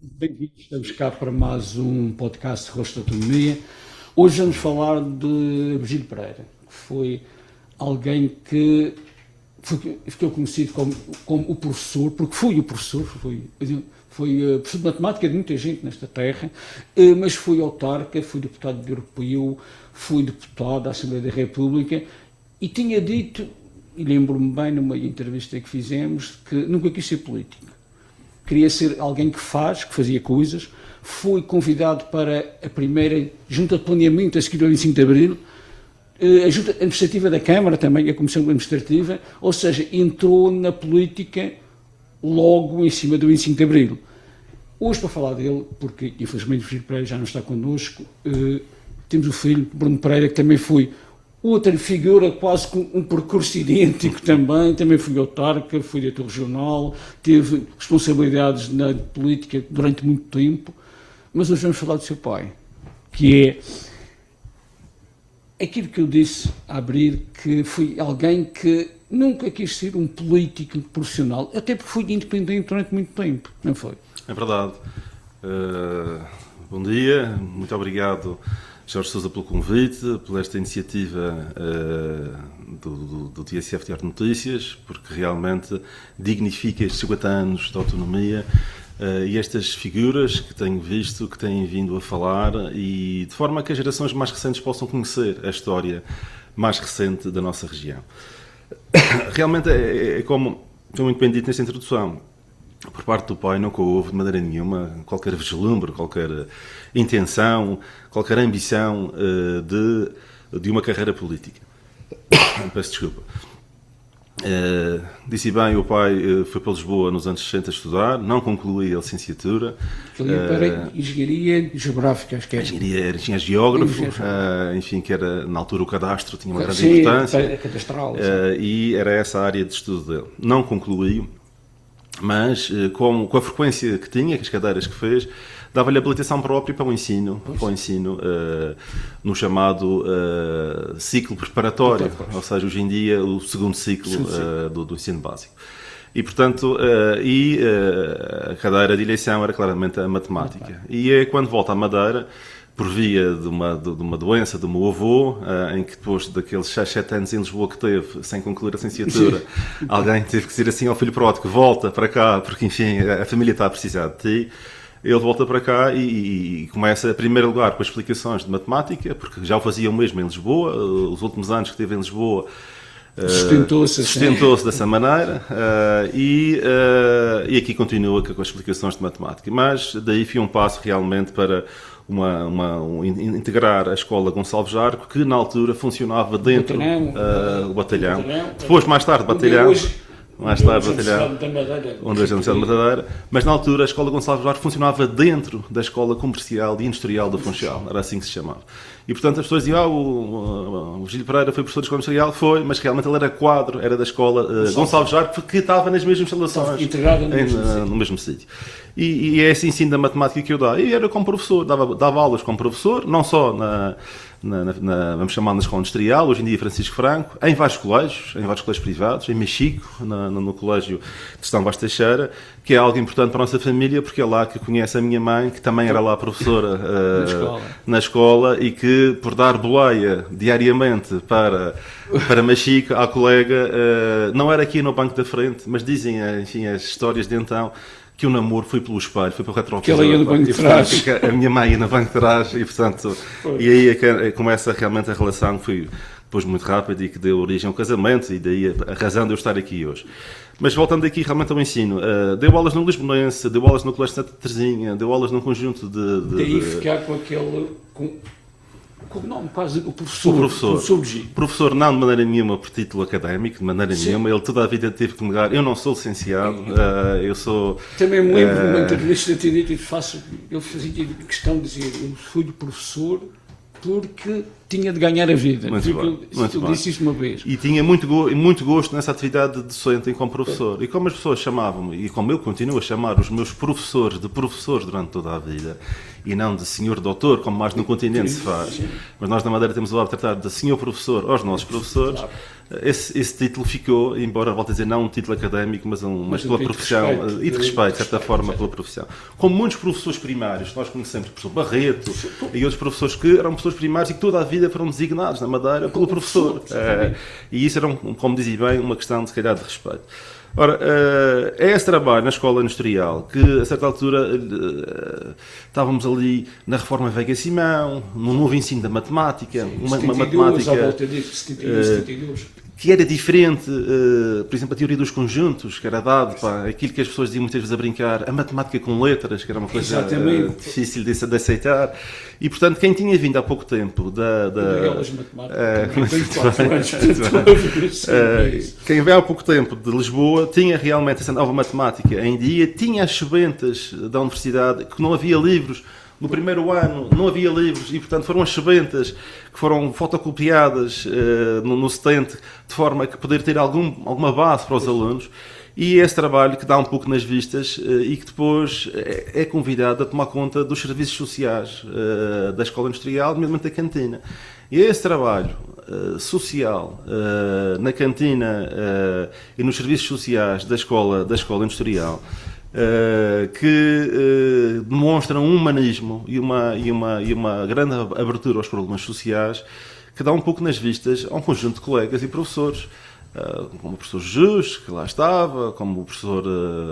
Bem-vindos, estamos cá para mais um podcast de Rosto de Autonomia. Hoje vamos falar de Virgílio Pereira, que foi alguém que ficou conhecido como o professor, porque foi o professor, foi professor de matemática de muita gente nesta terra, mas foi autarca, foi deputado europeu, foi deputado da Assembleia da República e tinha dito, e lembro-me bem numa entrevista que fizemos, que nunca quis ser político. Queria ser alguém que fazia coisas. Foi convidado para a primeira junta de planeamento a seguir ao 25 de Abril, a junta administrativa da Câmara também, a Comissão Administrativa, ou seja, entrou na política logo em cima do 25 de Abril. Hoje, para falar dele, porque infelizmente o Virgílio Pereira já não está connosco, temos o filho, Bruno Pereira, que também foi outra figura quase com um percurso idêntico também foi autarca, foi diretor regional, teve responsabilidades na política durante muito tempo, mas hoje vamos falar do seu pai, que é aquilo que eu disse a abrir, que foi alguém que nunca quis ser um político profissional, até porque foi independente durante muito tempo, não foi? É verdade. Bom dia, muito obrigado, Jorge Sousa, pelo convite, por esta iniciativa do TSF Diário de Notícias, porque realmente dignifica estes 50 anos de autonomia e estas figuras que tenho visto, que têm vindo a falar, e de forma que as gerações mais recentes possam conhecer a história mais recente da nossa região. Realmente é como muito bem dito nesta introdução. Por parte do pai nunca houve de maneira nenhuma qualquer vislumbre, qualquer intenção, qualquer ambição de uma carreira política. Peço desculpa. Disse bem, o pai foi para Lisboa nos anos 60 a estudar, não concluiu a licenciatura. Ele ia para engenharia geográfica, acho que era. Tinha geógrafo, enfim, que era, na altura o cadastro tinha uma grande importância. Cadastral, e era essa a área de estudo dele. Não concluiu. Mas com a frequência que tinha, com as cadeiras que fez, dava-lhe habilitação própria para o ensino, no chamado ciclo preparatório, ou seja, hoje em dia o segundo ciclo do ensino básico. E, portanto, a cadeira de eleição era claramente a matemática. E é quando volta à Madeira, por via de uma doença do meu avô, em que depois daqueles 6, 7 anos em Lisboa que teve, sem concluir a licenciatura, alguém teve que dizer assim ao filho pródigo, volta para cá, porque enfim, a família está a precisar de ti. Ele volta para cá e começa, em primeiro lugar, com as explicações de matemática, porque já o fazia o mesmo em Lisboa, os últimos anos que teve em Lisboa, sustentou-se dessa maneira e aqui continua com as explicações de matemática. Mas daí foi um passo realmente para integrar a escola Gonçalves Arco, que na altura funcionava dentro do batalhão. Depois, mais tarde, batalhão. Onde hoje é a Universidade da Madeira, mas na altura a Escola Gonçalves Arco funcionava dentro da Escola Comercial e Industrial do Funchal, era assim que se chamava. E portanto as pessoas diziam, o Virgílio Pereira foi professor de Escola Industrial, foi, mas realmente ele era quadro, era da Escola Gonçalves Arco, que estava nas mesmas instalações, no mesmo sítio. E é esse ensino da matemática que eu dava. E era como professor, dava aulas como professor, não só vamos chamar na Escola Industrial, hoje em dia Francisco Franco, em vários colégios privados, em Mexico, no Colégio de São Vaz Teixeira, que é algo importante para a nossa família, porque é lá que conhece a minha mãe, que também era lá professora na escola, e que, por dar boleia diariamente para Mexico, à colega, não era aqui no banco da frente, mas dizem, enfim, as histórias de então, que o namoro foi pelo espelho, foi pelo retrovisor. Que ela ia no banco de trás. A minha mãe ia no banco de trás e, portanto, e aí é que começa realmente a relação que foi depois muito rápida e que deu origem ao casamento, e daí a razão de eu estar aqui hoje. Mas voltando aqui realmente ao ensino, deu aulas no Lisbonense, deu aulas no Colégio de Santa Teresinha, deu aulas num conjunto de daí ficar com aquele... Com o nome quase, o professor G. Professor não de maneira nenhuma por título académico, de maneira nenhuma. Ele toda a vida teve que negar. Eu não sou licenciado, eu sou... Também me lembro de uma entrevista de ter dito, ele fazia questão de dizer, eu fui professor porque tinha de ganhar a vida. Eu disse isso uma vez. E tinha muito gosto nessa atividade de docente como professor. E como as pessoas chamavam-me, e como eu continuo a chamar os meus professores de professores durante toda a vida, e não de senhor doutor, como mais no continente se faz, mas nós na Madeira temos o hábito de tratar de senhor professor aos nossos professores, esse título ficou, embora, volto a dizer, não um título académico, mas pela profissão e de respeito, de certa forma, pela profissão. Como muitos professores primários, nós conhecemos o professor Barreto e outros professores que eram professores primários e que toda a vida foram designados na Madeira pelo professor. E isso era, como dizia bem, uma questão, se calhar, de respeito. Ora, é esse trabalho na escola industrial que, a certa altura, estávamos ali na reforma Veiga Simão, no novo ensino da matemática, uma matemática... À volta disso, 72. Que era diferente, por exemplo, a teoria dos conjuntos, que era dado para aquilo que as pessoas diziam muitas vezes a brincar, a matemática com letras, que era uma coisa difícil de aceitar. E, portanto, quem tinha vindo há pouco tempo quem veio há pouco tempo de Lisboa tinha realmente essa nova matemática em dia, tinha as sebentas da universidade, que não havia livros. No primeiro ano não havia livros e, portanto, foram as sebentas que foram fotocopiadas no setente, de forma a poder ter alguma base para os alunos. E esse trabalho que dá um pouco nas vistas e que depois é convidado a tomar conta dos serviços sociais da escola industrial, mesmo da cantina. E esse trabalho social na cantina e nos serviços sociais da escola industrial, que demonstram um humanismo e uma grande abertura aos problemas sociais, que dá um pouco nas vistas a um conjunto de colegas e professores, como o professor Jus, que lá estava, como o professor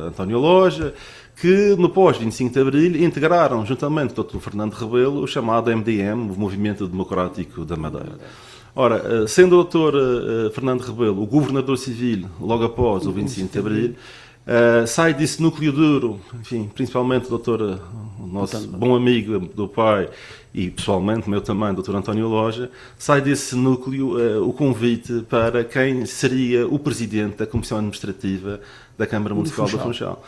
António Loja, que no pós-25 de Abril integraram, juntamente com o Dr. Fernando Rebelo, o chamado MDM, o Movimento Democrático da Madeira. Ora, sendo o Dr. Fernando Rebelo o governador civil logo após o 25 de Abril, sai desse núcleo duro, enfim, principalmente o nosso bom amigo do pai e pessoalmente meu também, Dr. António Loja, sai desse núcleo o convite para quem seria o presidente da Comissão Administrativa da Câmara Municipal do Funchal.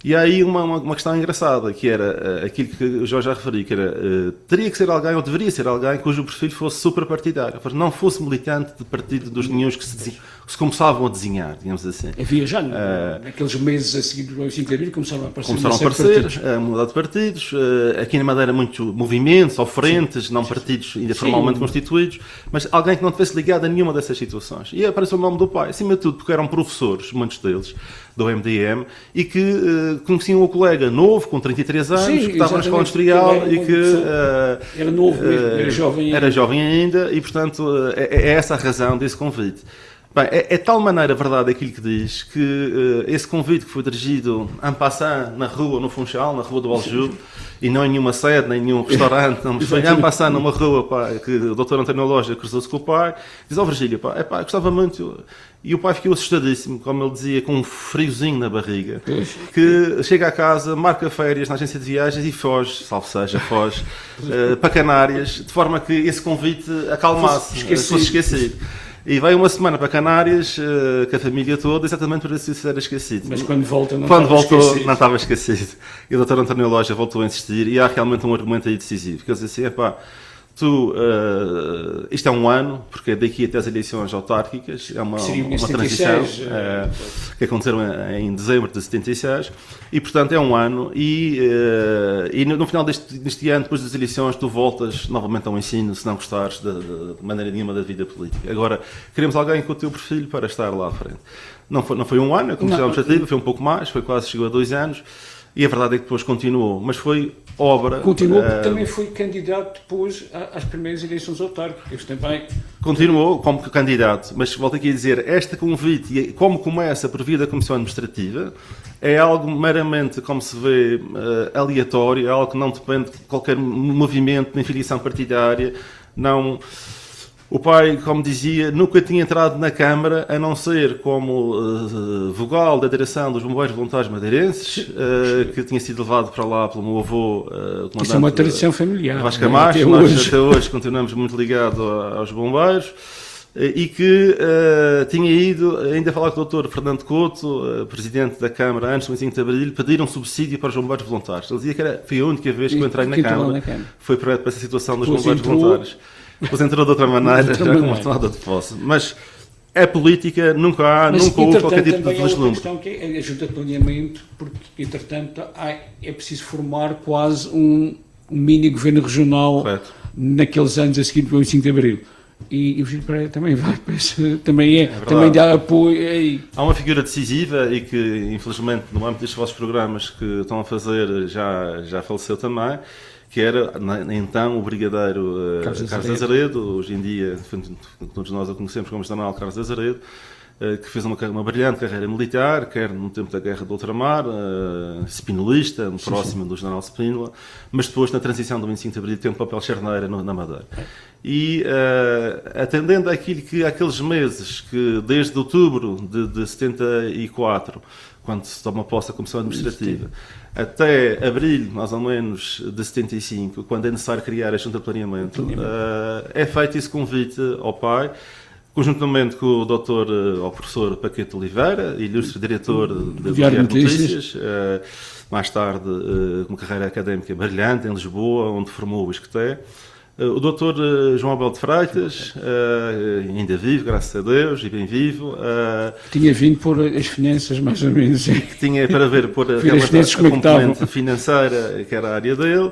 E há aí uma questão engraçada, que era aquilo que eu já referi, que era, teria que ser alguém, ou deveria ser alguém, cujo perfil fosse suprapartidário, não fosse militante de partido dos nenhuns que se começavam a desenhar, digamos assim. Havia já, naqueles meses a seguir do 25 de Abril, começaram a aparecer partidos. A mudar de partidos. Aqui na Madeira, muitos movimentos ou frentes, não partidos ainda formalmente constituídos, mas alguém que não tivesse ligado a nenhuma dessas situações. E apareceu o nome do pai, acima de tudo, porque eram professores, muitos deles, do MDM, e que conheciam o colega novo, com 33 anos, que estava na escola industrial e que... era novo mesmo, era jovem ainda, e portanto é essa a razão desse convite. Bem, é tal maneira verdade aquilo que diz, que esse convite que foi dirigido en passant na rua, no Funchal, na rua do Aljube, e não em nenhuma sede, nem em nenhum restaurante, não, mas foi en passant numa rua, que o Dr. António Loja cruzou-se com o pai, diz: Virgílio, eu gostava muito... E o pai ficou assustadíssimo, como ele dizia, com um friozinho na barriga, que chega a casa, marca férias na agência de viagens e foge, salvo seja, para Canárias, de forma que esse convite acalmasse, fosse esquecido. E vai uma semana para Canárias, com a família toda, exatamente para se ser esquecido. Mas quando voltou, não estava esquecido. E o Dr. António Loja voltou a insistir, e há realmente um argumento aí decisivo, que ele diz assim: isto é um ano, porque daqui até as eleições autárquicas, é uma transição que aconteceram em dezembro de 76, e portanto é um ano, e no final deste ano, depois das eleições, tu voltas novamente ao ensino, se não gostares de maneira nenhuma da vida política. Agora, queremos alguém com o teu perfil para estar lá à frente. Não foi um ano, como administrativa, foi um pouco mais, chegou a 2 anos, e a verdade é que depois continuou, mas foi obra... Continuou porque também foi candidato depois às primeiras eleições autárquicas também. Continuou como candidato, mas volto aqui a dizer, este convite, e como começa por via da Comissão Administrativa, é algo meramente, como se vê, aleatório, é algo que não depende de qualquer movimento, nem filiação partidária, não... O pai, como dizia, nunca tinha entrado na Câmara, a não ser como vogal da direção dos Bombeiros Voluntários Madeirenses, que tinha sido levado para lá pelo meu avô, comandante. Isso é uma tradição familiar. Vasco Camacho, nós até hoje continuamos muito ligados aos bombeiros, e que tinha ido ainda falar com o Dr. Fernando Couto, presidente da Câmara, antes do 25 de Abril, pedir um subsídio para os bombeiros voluntários. Ele dizia que foi a única vez que eu entrei na Câmara, foi para essa situação dos bombeiros voluntários. Depois entrou de outra maneira, já com uma tomada de posse. Mas é política, nunca houve qualquer tipo de deslumbre. Mas questão que é a junta de planeamento, porque, entretanto, é preciso formar quase um mini governo regional. Correto. Naqueles anos a seguir ao 25 de Abril. e o Virgílio Pereira também vai, também dá apoio. Há uma figura decisiva e que, infelizmente, no âmbito destes vossos programas que estão a fazer, já faleceu também, que era, então, o brigadeiro Carlos Azeredo, hoje em dia, todos nós o conhecemos como General Carlos Azeredo, que fez uma brilhante carreira militar, quer no tempo da Guerra do Ultramar, spinolista, próximo do General Spínola, mas depois, na transição do 25 de Abril, tem um papel charneira na Madeira. E atendendo àqueles meses que, desde outubro de 74, quando se toma posse a Comissão Administrativa, até abril, mais ou menos, de 75, quando é necessário criar a Junta de Planeamento, é feito esse convite ao pai, conjuntamente com o doutor, ou professor Paquete Oliveira, ilustre diretor da Diário de Notícias, mais tarde com uma carreira académica brilhante em Lisboa, onde formou o Isqueté. O doutor João Abel de Freitas, ainda vivo, graças a Deus, e bem vivo. Tinha vindo por as finanças, mais ou menos. Que tinha para ver por a componente financeira, que era a área dele.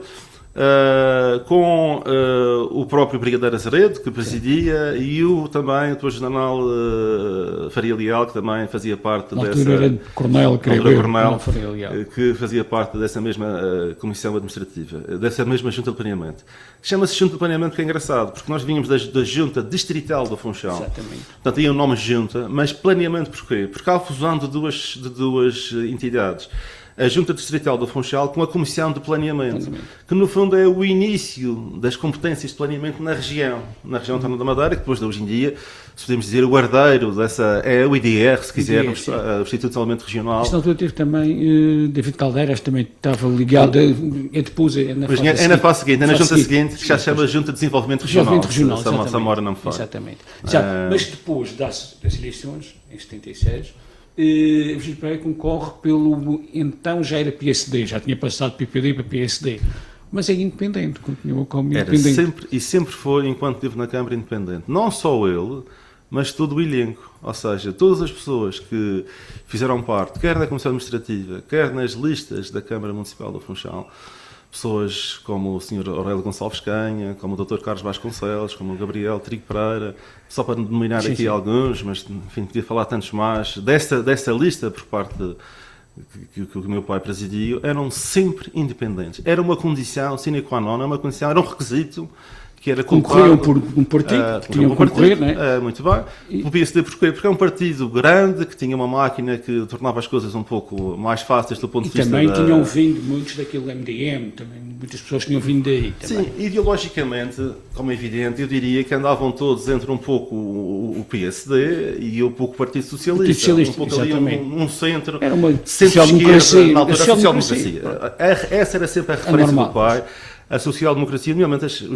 Com o próprio Brigadeiro Azeredo, que presidia, e também o atual General Faria Leal, que também fazia parte dessa... Era Coronel, que fazia parte dessa mesma Comissão Administrativa, dessa mesma Junta de Planeamento. Chama-se Junta de Planeamento porque é engraçado, porque nós vínhamos da Junta Distrital do Funchal. Exatamente. Portanto, tinha o nome Junta, mas planeamento porquê? Porque há a fusão de duas entidades. A Junta Distrital do Funchal com a Comissão de Planeamento, que no fundo é o início das competências de planeamento na região autónoma da Madeira, que depois de hoje em dia, se podemos dizer, o herdeiro dessa, é o IDR, se quisermos, o Instituto de Desenvolvimento Regional. Isto na altura teve também, David Caldeiras também estava ligado, depois na fase seguinte, na junta seguinte, que já se chama Junta de Desenvolvimento Regional, se a memória não me falha. Exatamente. Mas depois das eleições, em 76, Virgílio Pereira concorre pelo, então já era PSD, já tinha passado PPD para PSD, mas é independente, continua como independente. Sempre foi, enquanto esteve na Câmara, independente. Não só ele, mas todo o elenco, ou seja, todas as pessoas que fizeram parte, quer da Comissão Administrativa, quer nas listas da Câmara Municipal do Funchal, pessoas como o Sr. Aurélio Gonçalves Canha, como o Dr. Carlos Vasconcelos, como o Gabriel Trigo Pereira, só para denominar aqui alguns, mas enfim, podia falar tantos mais, dessa lista por parte que o meu pai presidiu, eram sempre independentes. Era uma condição sine qua non, era um requisito que era concorriam por um partido, tinham que concorrer, não é? Muito bem. O PSD porquê? Porque é um partido grande, que tinha uma máquina que tornava as coisas um pouco mais fáceis do ponto de vista também tinham vindo muitos daquele MDM, também muitas pessoas tinham vindo daí. Também. Sim, ideologicamente, como é evidente, eu diria que andavam todos entre um pouco o PSD e um pouco o Partido Socialista. Um pouco exatamente. Ali um centro, era uma centro-esquerda, na altura, a social-democracia. Essa era sempre a referência do pai. A social-democracia, nomeadamente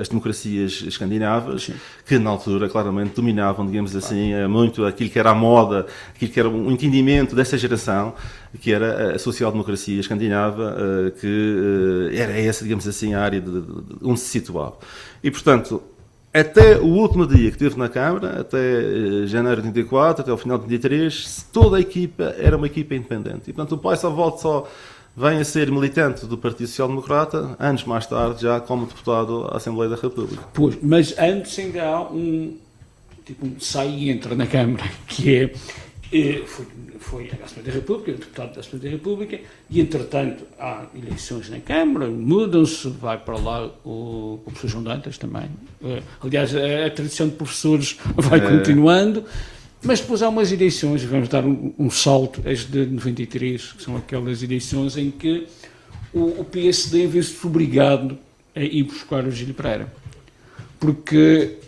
as democracias escandinavas, sim, que na altura claramente dominavam, digamos assim, muito aquilo que era a moda, aquilo que era um entendimento dessa geração, que era a social-democracia escandinava, que era essa, digamos assim, a área onde se situava. E, portanto, até o último dia que esteve na Câmara, até janeiro de 84, até o final de 83, toda a equipa era uma equipa independente. E, portanto, o pai vem a ser militante do Partido Social Democrata, anos mais tarde, já como deputado à Assembleia da República. Pois, mas antes ainda há um sai e entra na Câmara, que foi a Assembleia da República, deputado da Assembleia da República, e entretanto há eleições na Câmara, mudam-se, vai para lá o professor João Dantas também. Aliás, a tradição de professores vai continuando. Mas depois há umas eleições, vamos dar um salto, as de 93, que são aquelas eleições em que o PSD vê-se obrigado a ir buscar o Virgílio Pereira. Porque,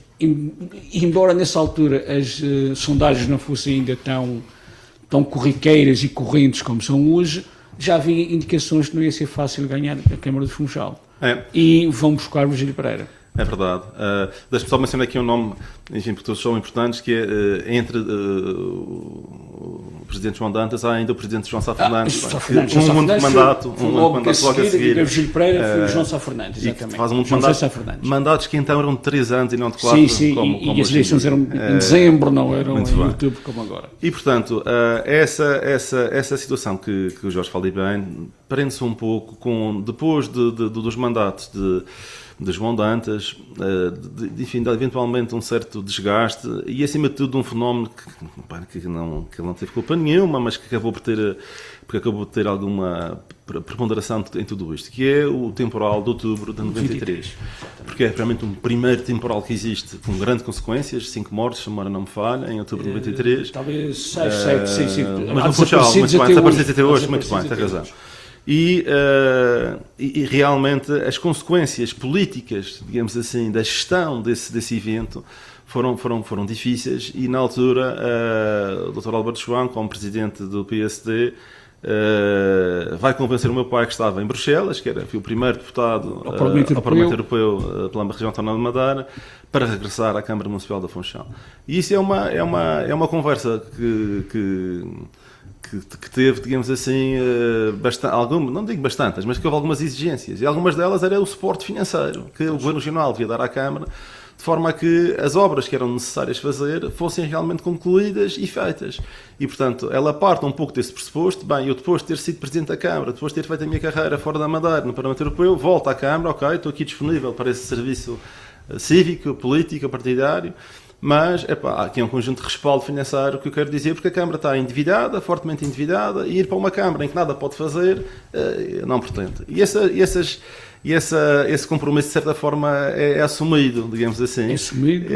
embora nessa altura as sondagens não fossem ainda tão corriqueiras e correntes como são hoje, já havia indicações que não ia ser fácil ganhar a Câmara do Funchal. E vão buscar o Virgílio Pereira. É verdade. Deixa-me só mencionar aqui um nome, enfim, porque todos são importantes, que é entre o Presidente João Dantas, há ainda o Presidente João Sá Fernandes. Um mandato logo a seguir. O Virgílio Pereira foi o João Sá Fernandes, exatamente. Faz um mandatos que então eram de 3 anos e não de 4. Sim, e as eleições eram em dezembro, não eram em outubro como agora. E, portanto, essa situação que o Jorge fala bem, prende-se um pouco com, depois dos mandatos de João Dantas, enfim, eventualmente um certo desgaste e, acima de tudo, um fenómeno que ele não teve culpa nenhuma, mas que acabou por ter alguma preponderação em tudo isto, que é o temporal de outubro de 93. Porque é realmente um primeiro temporal que existe, com grandes consequências, 5 mortes, se a memória não me falha, em outubro de 93. Talvez 6, 7, 6, 5. Mas no Funchal, muito bem, desaparecidos até hoje, muito bem, tem razão. E realmente as consequências políticas, digamos assim, da gestão desse evento foram difíceis e, na altura, o Dr. Alberto João, como presidente do PSD, vai convencer o meu pai, que estava em Bruxelas, que foi o primeiro deputado ao Parlamento Europeu pela região autónoma de Madeira, para regressar à Câmara Municipal da Funchal. E isso é uma conversa que teve, digamos assim, não digo bastantes, mas que houve algumas exigências. E algumas delas era o suporte financeiro que o Governo Regional devia dar à Câmara, de forma a que as obras que eram necessárias fazer fossem realmente concluídas e feitas. E, portanto, ela parte um pouco desse pressuposto. Bem, eu depois de ter sido Presidente da Câmara, depois de ter feito a minha carreira fora da Madeira, no Parlamento Europeu, volto à Câmara, ok, estou aqui disponível para esse serviço cívico, político, partidário, mas há aqui um conjunto de respaldo financeiro que eu quero dizer, porque a Câmara está endividada, fortemente endividada, e ir para uma Câmara em que nada pode fazer, não pretende. E esse compromisso, de certa forma, é assumido, digamos assim. É assumido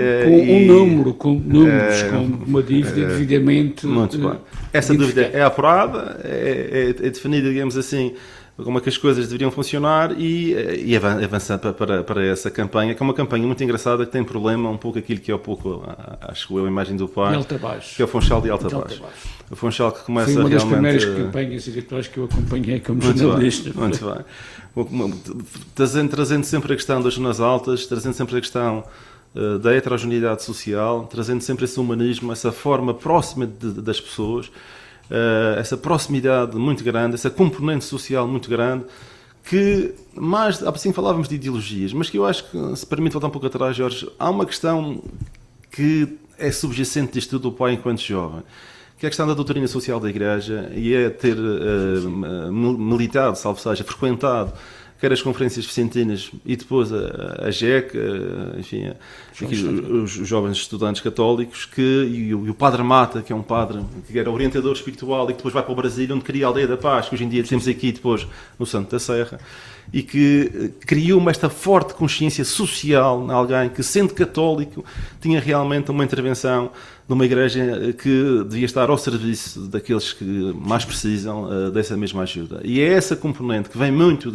com números, com uma dívida devidamente... Muito bem. Essa dúvida é apurada, é definida, digamos assim, como é que as coisas deveriam funcionar e avançando para essa campanha, que é uma campanha muito engraçada, que tem problema um pouco aquilo que é acho eu, a imagem do pai, que é o Funchal de Alta Baixo. O Funchal que começa realmente... Foi uma das realmente... primeiras campanhas eleitorais que eu acompanhei como jornalista. Muito bem. Trazendo sempre a questão das zonas altas, trazendo sempre a questão da heterogeneidade social, trazendo sempre esse humanismo, essa forma próxima das pessoas, essa proximidade muito grande, essa componente social muito grande, que mais, assim falávamos de ideologias, mas que eu acho que, se permite voltar um pouco atrás, Jorge, há uma questão que é subjacente disto tudo do pai enquanto jovem, que é a questão da doutrina social da Igreja, e é ter militado, salvo seja, frequentado quer as conferências vicentinas e depois a JEC, enfim, os jovens estudantes católicos, e o Padre Mata, que é um padre que era orientador espiritual e que depois vai para o Brasil, onde cria a Aldeia da Paz, que hoje em dia temos aqui depois no Santo da Serra, e que criou esta forte consciência social em alguém que, sendo católico, tinha realmente uma intervenção de uma igreja que devia estar ao serviço daqueles que mais precisam dessa mesma ajuda. E é essa componente que vem muito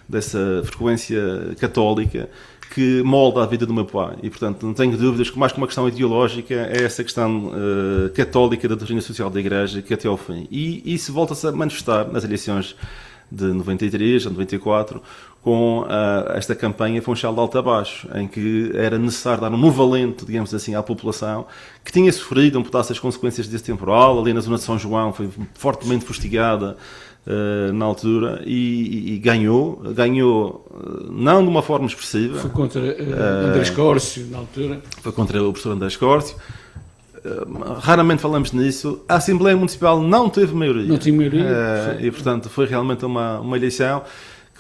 dessa frequência católica que molda a vida do meu pai. E, portanto, não tenho dúvidas que, mais que uma questão ideológica, é essa questão católica da doutrina social da Igreja que até ao fim. E isso volta-se a manifestar nas eleições de 93 a 94, com esta campanha Funchal de Alta Baixo, em que era necessário dar um novo alento, digamos assim, à população, que tinha sofrido um pedaço das consequências desse temporal, ali na zona de São João, foi fortemente fustigada na altura, e ganhou não de uma forma expressiva. Foi contra André Escórcio, na altura. Foi contra o professor André Escórcio. Raramente falamos nisso. A Assembleia Municipal não teve maioria. Não tinha maioria. E, portanto, foi realmente uma eleição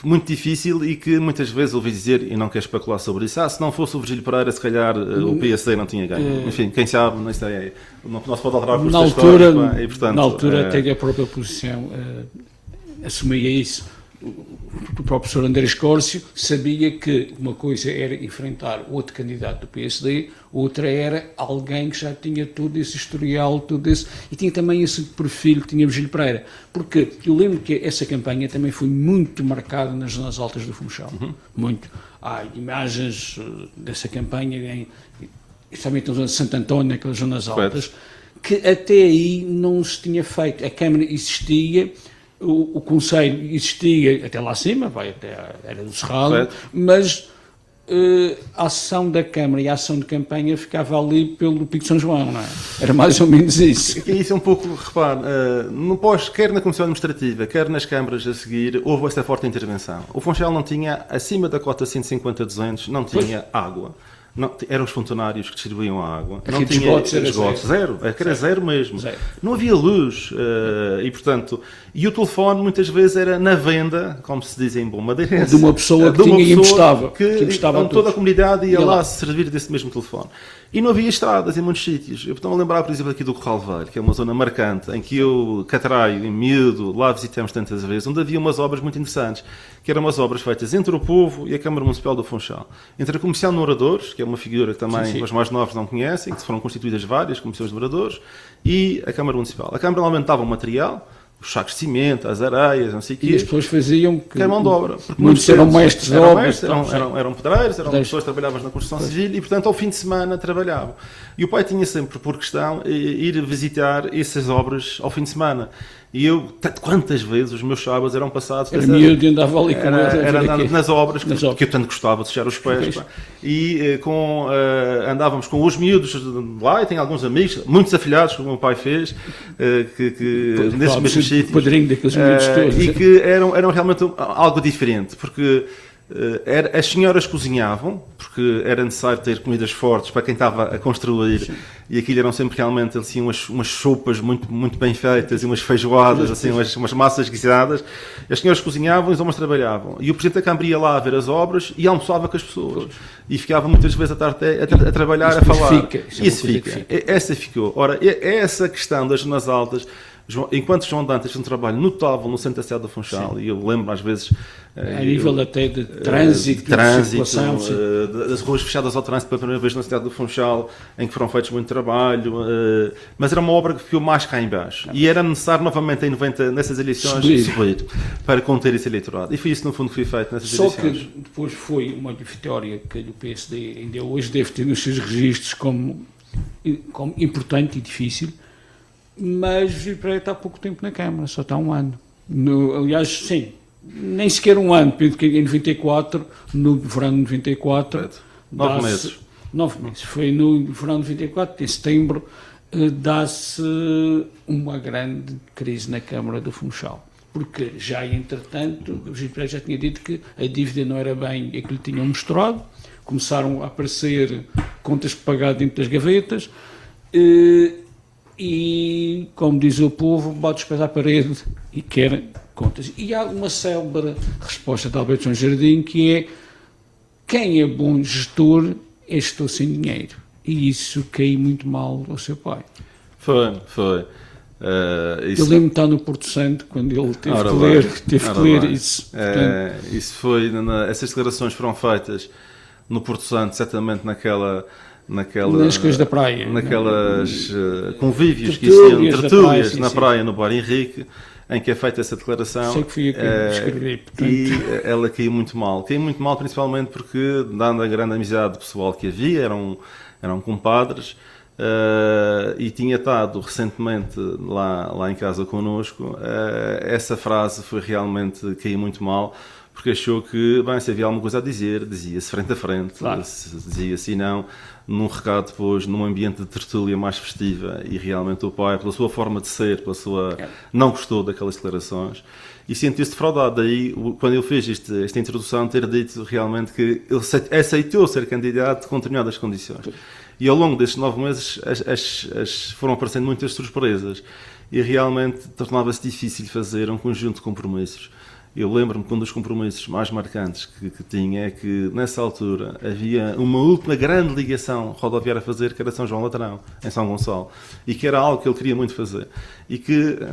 muito difícil e que muitas vezes ouvi dizer, e não quero especular sobre isso, se não fosse o Virgílio Pereira, se calhar o PSD não tinha ganho. Enfim, quem sabe, não se pode alterar por esta história. E, portanto, na altura, até a própria oposição assumia isso. O professor André Escórcio sabia que uma coisa era enfrentar outro candidato do PSD, outra era alguém que já tinha todo esse historial, e tinha também esse perfil que tinha Virgílio Pereira. Porque eu lembro que essa campanha também foi muito marcada nas zonas altas do Funchal. Muito. Há imagens dessa campanha, especialmente na zona de Santo António, naquelas zonas altas, que até aí não se tinha feito. A Câmara existia, o Conselho existia até lá acima, até era do Cerrado, mas a ação da Câmara e a ação de campanha ficava ali pelo Pico de São João, não é? Era mais ou menos isso. Isso é um pouco, repare, quer na Comissão Administrativa, quer nas câmaras a seguir, houve essa forte intervenção. O Funchal não tinha, acima da cota 150-200, não tinha água. Não, eram os funcionários que distribuíam a água. Não tinha esgotos, zero. Era zero mesmo. Zero. Não havia luz. E, portanto, e o telefone muitas vezes era na venda, como se diz em bom madeirense, de uma pessoa que tinha emprestava. Então toda a comunidade ia lá se servir desse mesmo telefone. E não havia estradas em muitos sítios. Eu estou a lembrar, por exemplo, aqui do Corral Velho, que é uma zona marcante, em que eu, catraio, em miúdo, lá visitamos tantas vezes, onde havia umas obras muito interessantes, que eram umas obras feitas entre o povo e a Câmara Municipal do Funchal. Entre a Comissão de Moradores, que é uma figura que também os mais novos não conhecem, que foram constituídas várias comissões de moradores, e a Câmara Municipal. A Câmara normalmente dava o material, os sacos de cimento, as areias, não sei o quê. E as pessoas faziam que é mão de obra. Muitos eram mestres de obra. Eram pedreiros, eram pessoas que trabalhavam na construção civil e, portanto, ao fim de semana trabalhavam. E o pai tinha sempre por questão ir visitar essas obras ao fim de semana. E eu, quantas vezes os meus sábados eram passados... Era miúdo e andava ali com eles. Nas obras, que eu tanto gostava de fechar os pés. E andávamos com os miúdos lá, e tenho alguns amigos, muitos afilhados, que o meu pai fez, nesses mesmos sítios. Padrinho daqueles miúdos todos. E que eram realmente algo diferente, porque... as senhoras cozinhavam, porque era necessário ter comidas fortes para quem estava a construir. Sim. E aquilo eram sempre realmente assim, umas sopas muito, muito bem feitas e umas feijoadas, assim, umas massas guisadas. As senhoras cozinhavam e os homens trabalhavam. E o Presidente da Câmara ia lá a ver as obras e almoçava com as pessoas. E ficava muitas vezes à tarde a trabalhar, a falar. Isso fica. Essa ficou. Ora, essa questão das zonas altas, enquanto João Dantas fez um trabalho notável no centro da cidade do Funchal, e eu lembro às vezes... A nível até de trânsito, das ruas fechadas ao trânsito pela primeira vez na cidade do Funchal, em que foram feitos muito trabalho, mas era uma obra que ficou mais cá em baixo. E era necessário novamente em 90, nessas eleições, subir para conter esse eleitorado. E foi isso no fundo que foi feito nessas eleições. Só que depois foi uma vitória que o PSD ainda hoje deve ter nos seus registros como importante e difícil. Mas Virgílio Pereira está há pouco tempo na Câmara, só está há um ano. Aliás, sim, nem sequer um ano, porque em 94, no verão de 94... 9 meses. 9 meses. Foi no verão de 94, em setembro, dá-se uma grande crise na Câmara do Funchal. Porque já, entretanto, o Virgílio Pereira já tinha dito que a dívida não era bem a que lhe tinham mostrado, começaram a aparecer contas por pagar dentro das gavetas, e, como diz o povo, bate os pés à parede e quer contas. E há uma célebre resposta de Alberto João Jardim, que é: quem é bom gestor é gestor sem dinheiro. E isso caiu muito mal ao seu pai. Foi. Eu lembro de estar no Porto Santo, quando ele teve que ler isso. Portanto, isso foi, essas declarações foram feitas no Porto Santo, certamente nas coisas da praia, naquelas convívios que existiam, tertúlias na praia, no Bar Henrique, em que é feita essa declaração. Sei que fui eu que escrevi, portanto... E ela caiu muito mal. Caiu muito mal principalmente porque, dando a grande amizade pessoal que havia, eram compadres, e tinha estado recentemente lá em casa connosco, essa frase foi realmente, caiu muito mal, porque achou que, bem, se havia alguma coisa a dizer, dizia-se frente a frente, claro. Dizia-se, e não num recado depois, num ambiente de tertúlia mais festiva, e realmente o pai, pela sua forma de ser, não gostou daquelas declarações, e sentiu-se defraudado. Daí, quando ele fez esta introdução, ter dito realmente que ele aceitou ser candidato com determinadas condições. E ao longo destes 9 meses foram aparecendo muitas surpresas, e realmente tornava-se difícil fazer um conjunto de compromissos. Eu lembro-me que um dos compromissos mais marcantes que tinha é que, nessa altura, havia uma última grande ligação rodoviária a fazer, que era São João Latrão, em São Gonçalo, e que era algo que ele queria muito fazer.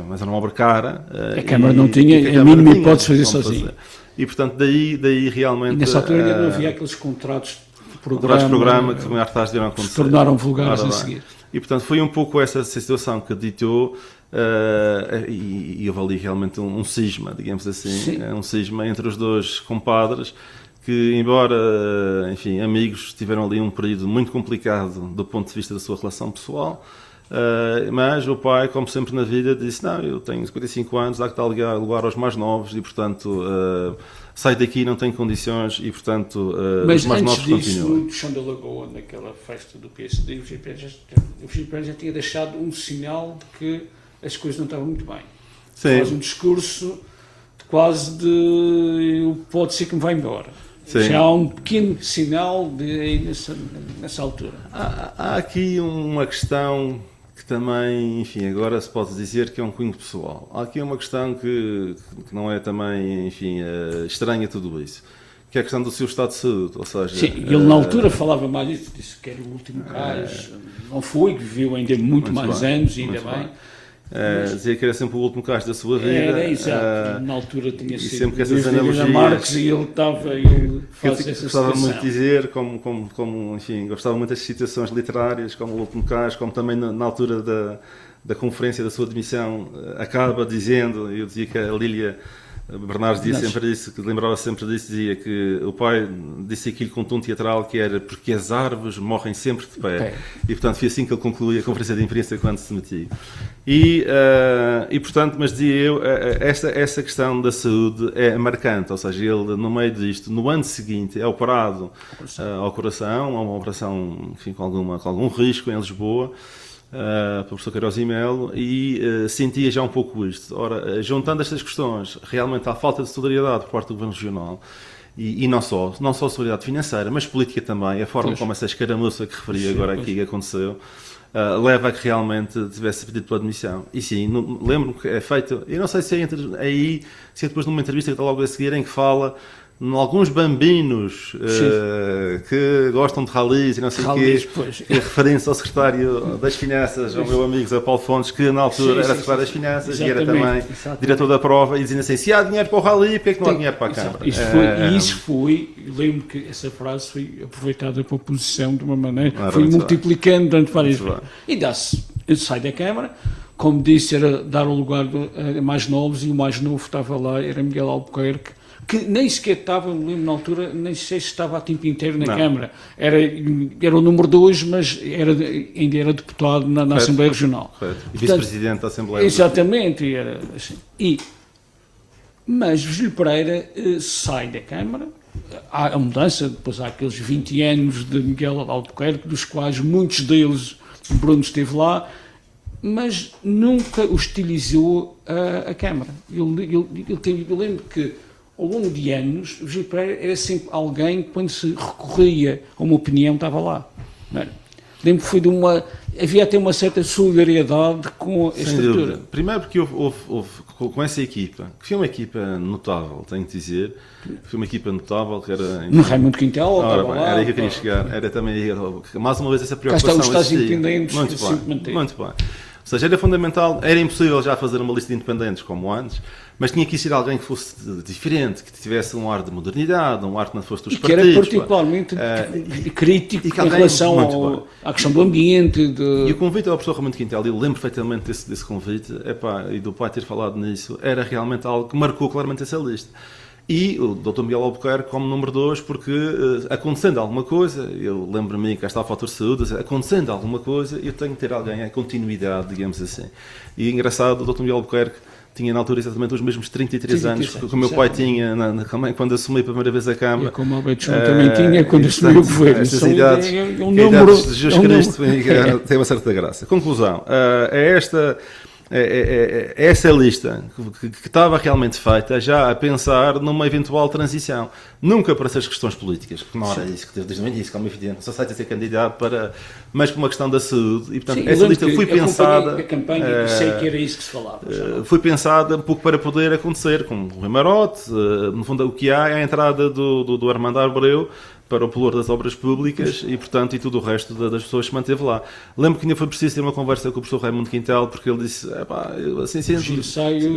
Mas era uma obra cara. A Câmara não tinha a mínima hipótese de fazer sozinha. E, portanto, daí realmente... E nessa altura ainda não havia aqueles contratos de programa que mais tarde vieram a acontecer. Se tornaram vulgares a seguir. E, portanto, foi um pouco essa situação que ditou, e houve ali realmente um cisma, digamos assim, um cisma entre os dois compadres, que, embora, enfim, amigos, tiveram ali um período muito complicado do ponto de vista da sua relação pessoal, mas o pai, como sempre na vida, disse: não, eu tenho 55 anos, há que dar lugar aos mais novos, e, portanto, sai daqui, não tenho condições, e, portanto, os mais novos continuam. Mas antes disso, no Chão da Lagoa, naquela festa do PSD, o Virgílio Pereira já tinha deixado um sinal de que as coisas não estavam muito bem. Sim. Faz um discurso de quase de pode ser que me vá embora. Sim. Já há um pequeno sinal nessa altura. Há aqui uma questão que também, enfim, agora se pode dizer que é um cunho pessoal. Há aqui uma questão que não é também, enfim, estranha tudo isso, que é a questão do seu estado de saúde, ou seja... Sim, ele na altura falava mais disso, disse que era o último caso, não foi, que viveu ainda muito mais bem, anos, ainda bem. Dizia que era sempre o último caso da sua vida. Era, exato, na altura tinha sido sempre que essas analogias... Marques e ele faz essa gostava muito de dizer, enfim, gostava muito das citações literárias, como o último caso, como também na altura da conferência da sua demissão, acaba dizendo, eu dizia que a Lília Bernardes dizia sempre isso, que lembrava sempre disso, dizia que o pai disse aquilo com um tom teatral que era porque as árvores morrem sempre de pé. E portanto foi assim que ele concluía a conferência de imprensa quando se demitia. E portanto, mas dizia eu, essa questão da saúde é marcante, ou seja, ele no meio disto, no ano seguinte é operado ao coração, uma operação, enfim, com algum risco em Lisboa, professor Queiroz e Melo, e sentia já um pouco isto. Ora, juntando estas questões, realmente há falta de solidariedade por parte do Governo Regional, e não só solidariedade financeira, mas política também, a forma como essa escaramuça que referi agora aqui que aconteceu, leva a que realmente tivesse pedido pela admissão. E sim, lembro-me que é feito, eu não sei se é depois numa entrevista que está logo a seguir, em que fala alguns bambinos que gostam de ralis e não sei o quê, que referem-se ao secretário das Finanças, ao meu amigo Zé Paulo Fontes, que na altura era secretário das Finanças e era também diretor da prova, e dizendo assim, se há dinheiro para o rali, porque é que não há dinheiro para a Câmara? Eu lembro que essa frase foi aproveitada para a oposição de uma maneira, foi multiplicando durante várias vezes. E dá-se, sai da Câmara, como disse, era dar o lugar a mais novos, e o mais novo estava lá, era Miguel Albuquerque, que nem sequer estava, me lembro na altura, nem sei se estava a tempo inteiro na Câmara. Era o número 2, mas ainda era deputado na Assembleia Regional. E vice-presidente da Assembleia. Exatamente. Era assim. Mas Virgílio Pereira sai da Câmara, há a mudança, depois há aqueles 20 anos de Miguel Albuquerque, dos quais muitos deles, o Bruno esteve lá, mas nunca hostilizou a Câmara. Eu lembro que, ao longo de anos, o Virgílio Pereira era sempre alguém que, quando se recorria a uma opinião, estava lá. Lembro que havia até uma certa solidariedade com a estrutura. Primeiro porque houve com essa equipa, que foi uma equipa notável, tenho que dizer, foi uma equipa notável, que era... No Raimundo Quintal, era aí que eu queria chegar, era também, mais uma vez, essa preocupação. Cá está os Estados independentes. Muito bem. Ou seja, era fundamental, era impossível já fazer uma lista de independentes como antes, mas tinha que ser alguém que fosse diferente, que tivesse um ar de modernidade, um ar que não fosse dos partidos. Que era particularmente crítico em relação à questão do ambiente. E o convite ao professor Raimundo Quintal, eu lembro perfeitamente desse convite, e do pai ter falado nisso, era realmente algo que marcou claramente essa lista. E o Dr. Miguel Albuquerque como número 2, porque acontecendo alguma coisa, eu lembro-me que está o fator de saúde, acontecendo alguma coisa, eu tenho que ter alguém em continuidade, digamos assim. E engraçado, o Dr. Miguel Albuquerque tinha na altura exatamente os mesmos 33 anos que o meu pai tinha quando assumi a primeira vez a Câmara. E como o Alberto João também tinha quando assumiu o governo. Estas idades, idades de Jesus Cristo tem uma certa graça. Conclusão, essa lista que estava realmente feita já a pensar numa eventual transição, nunca para essas questões políticas, porque não era isso que teve desde o início, como é evidente, só aceita ser candidato mas por uma questão da saúde, e portanto essa lista foi pensada, a campanha, sei que era isso que se falava, foi pensada um pouco para poder acontecer com o Rui Marote, no fundo o que há é a entrada do Armando Abreu para o pelour das obras públicas e, portanto, e tudo o resto das pessoas se manteve lá. Lembro que ainda foi preciso ter uma conversa com o professor Raimundo Quintal, porque ele disse, assim sendo,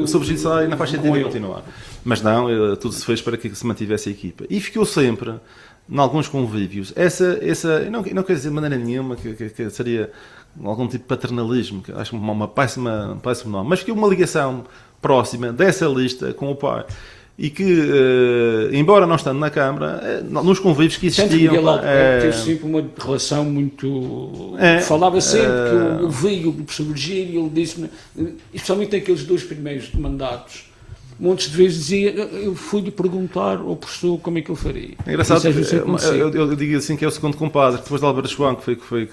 sobre o Gil não faz sentido em continuar. Mas não, tudo se fez para que se mantivesse a equipa. E ficou sempre, em alguns convívios, não quero dizer de maneira nenhuma que seria algum tipo de paternalismo, que acho uma péssimo nome, mas ficou uma ligação próxima dessa lista com o pai. E que, embora não estando na Câmara, nos convívios que existiam... teve sempre uma relação muito... falava sempre que eu vi o professor Virgílio, ele disse-me, especialmente aqueles 2 primeiros mandatos, montes de vezes dizia, eu fui-lhe perguntar ao professor como é que ele faria. É engraçado, eu digo assim que é o segundo compadre, depois de Alberto João, que foi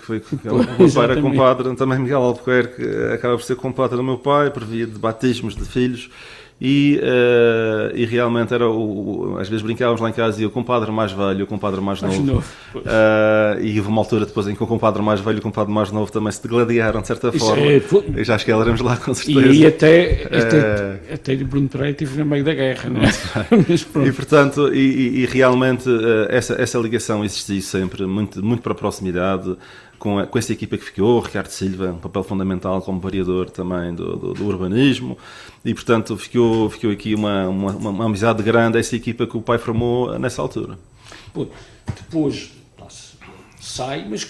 o meu pai era compadre, também Miguel Albuquerque acaba por ser compadre do meu pai, por via de batismos de filhos, e realmente era às vezes brincávamos lá em casa e o compadre mais velho e o compadre mais novo. E houve uma altura depois em que o compadre mais velho e o compadre mais novo também se degladiaram de certa forma. E já chegaremos lá com certeza. E até de Bruno Pereira estive no meio da guerra, não é? E portanto, e realmente essa ligação existiu sempre, muito, muito para a proximidade, com essa equipa que ficou, Ricardo Silva, um papel fundamental como variador também do urbanismo, e portanto ficou aqui uma amizade grande, essa equipa que o pai formou nessa altura. Depois sai, mas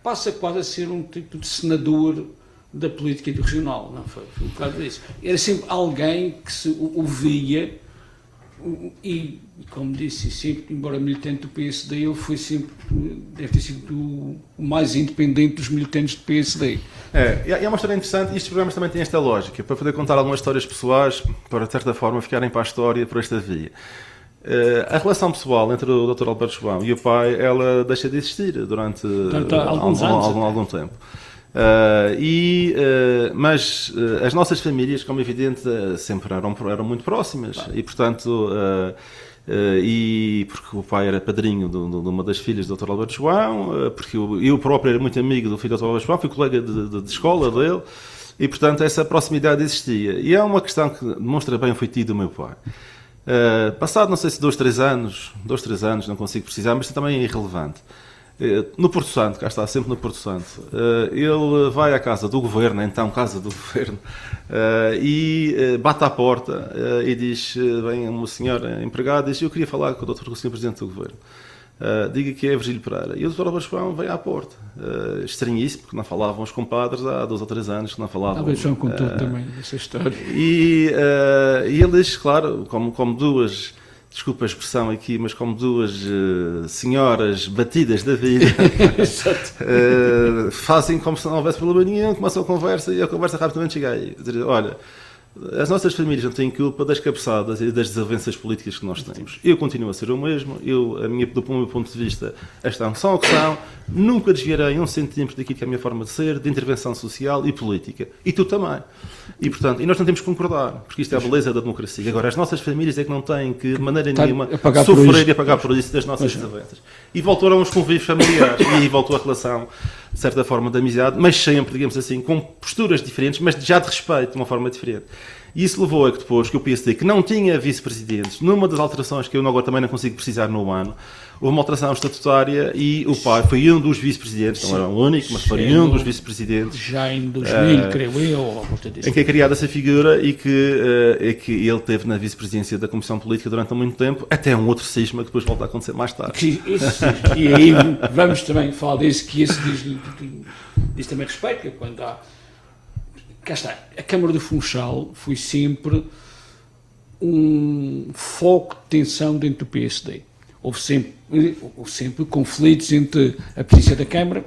passa quase a ser um tipo de senador da política regional, não foi? Foi um bocado disso. Era sempre alguém que se ouvia. E, como disse, sempre, embora militante do PSD, ele foi sempre, deve ter sido o mais independente dos militantes do PSD. E é uma história interessante, e estes programas também têm esta lógica, para poder contar algumas histórias pessoais, para, de certa forma, ficarem para a história por esta via. A relação pessoal entre o Dr. Alberto João e o pai, ela deixa de existir durante algum tempo. Mas as nossas famílias, como é evidente, sempre eram muito próximas e, portanto, porque o pai era padrinho de uma das filhas do Dr. Alberto João, porque eu próprio era muito amigo do filho do Dr. Alberto João, fui colega de escola dele e, portanto, essa proximidade existia. E é uma questão que demonstra bem o feitio do meu pai. Passado, não sei se 2-3 anos, não consigo precisar, mas também é irrelevante. No Porto Santo, cá está, sempre no Porto Santo, ele vai à casa do governo, então casa do governo, e bate à porta e diz, vem uma senhora empregada, diz, eu queria falar com o Sr. Presidente do Governo, diga que é Virgílio Pereira. E o Dr. Alberto João vem à porta, estranhíssimo, porque não falavam os compadres há 2 ou 3 anos, que não falavam. Alberto João contou também essa história. E ele diz, claro, como duas... Desculpa a expressão aqui, mas como duas senhoras batidas da vida, fazem como se não houvesse problema nenhum, começam a conversa e a conversa rapidamente chega aí. Dizer, olha, as nossas famílias não têm culpa das cabeçadas e das desavenças políticas que nós temos. Eu continuo a ser o mesmo, do meu ponto de vista, estas são o que são, nunca desviarei 1 centímetro daquilo que é a minha forma de ser, de intervenção social e política. E tu também. E, portanto, nós não temos que concordar, porque isto é a beleza da democracia. Agora, as nossas famílias é que não têm que, de maneira nenhuma, sofrer e pagar por isso das nossas desavenças. E voltaram os convívios familiares, e aí voltou a relação, de certa forma, de amizade, mas sempre, digamos assim, com posturas diferentes, mas já de respeito, de uma forma diferente. E isso levou a que depois, que o PSD, que não tinha vice-presidentes, numa das alterações que eu agora também não consigo precisar no ano, houve uma alteração estatutária e o pai foi um dos vice-presidentes, não era o único, mas foi um dos vice-presidentes. Já em 2000, creio eu, em que é criada essa figura e que ele teve na vice-presidência da Comissão Política durante muito tempo, até um outro cisma que depois volta a acontecer mais tarde. E aí vamos também falar disso, que isso diz também respeito, que quando há... Cá está, a Câmara do Funchal foi sempre um foco de tensão dentro do PSD. Houve sempre conflitos entre a presidência da Câmara,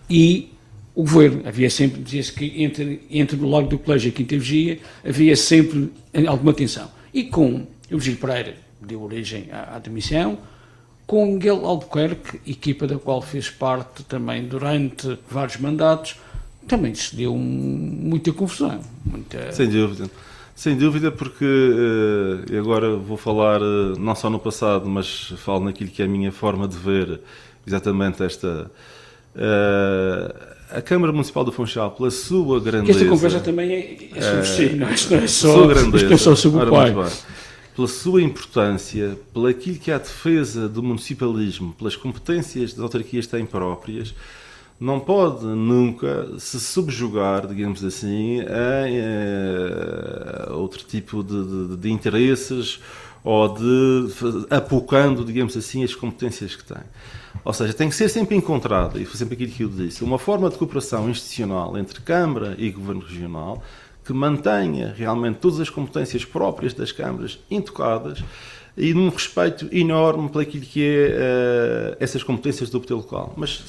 e o Governo. Havia sempre, dizia-se que entre o Largo do Colégio e a Quinta Vigia, havia sempre alguma tensão. E com o Virgílio Pereira, deu origem à demissão, com Miguel Albuquerque, equipa da qual fez parte também durante vários mandatos, também se deu muita confusão. Sem dúvida, porque e agora vou falar não só no passado, mas falo naquilo que é a minha forma de ver exatamente esta... a Câmara Municipal do Funchal, pela sua grandeza... Esta conversa também é sobre si, não é só, grandeza, não é só sobre o pai. Pela sua importância, pelo aquilo que é a defesa do municipalismo, pelas competências das autarquias têm próprias, não pode nunca se subjugar, digamos assim, a outro tipo de interesses ou de apocando, digamos assim, as competências que tem. Ou seja, tem que ser sempre encontrada, e foi sempre aquilo que eu disse, uma forma de cooperação institucional entre Câmara e Governo Regional que mantenha realmente todas as competências próprias das câmaras intocadas e num respeito enorme por aquilo que é essas competências do poder local. Mas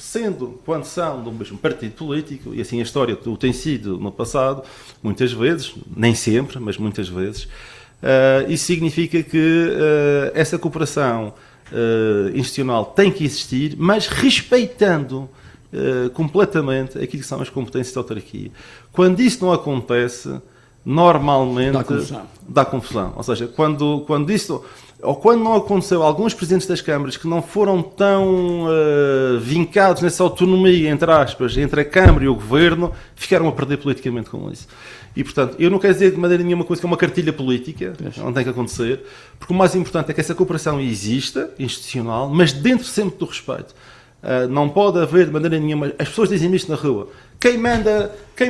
quando são do mesmo partido político, e assim a história tem sido no passado, muitas vezes, nem sempre, mas muitas vezes, isso significa que essa cooperação institucional tem que existir, mas respeitando completamente aquilo que são as competências da autarquia. Quando isso não acontece, normalmente dá confusão. Ou seja, quando isso, ou quando não aconteceu, alguns presidentes das câmaras que não foram tão vincados nessa autonomia, entre aspas, entre a Câmara e o Governo, ficaram a perder politicamente com isso. E, portanto, eu não quero dizer de maneira nenhuma coisa que é uma cartilha política, não tem que acontecer, porque o mais importante é que essa cooperação exista, institucional, mas dentro sempre do respeito. Não pode haver de maneira nenhuma. As pessoas dizem isto na rua. Quem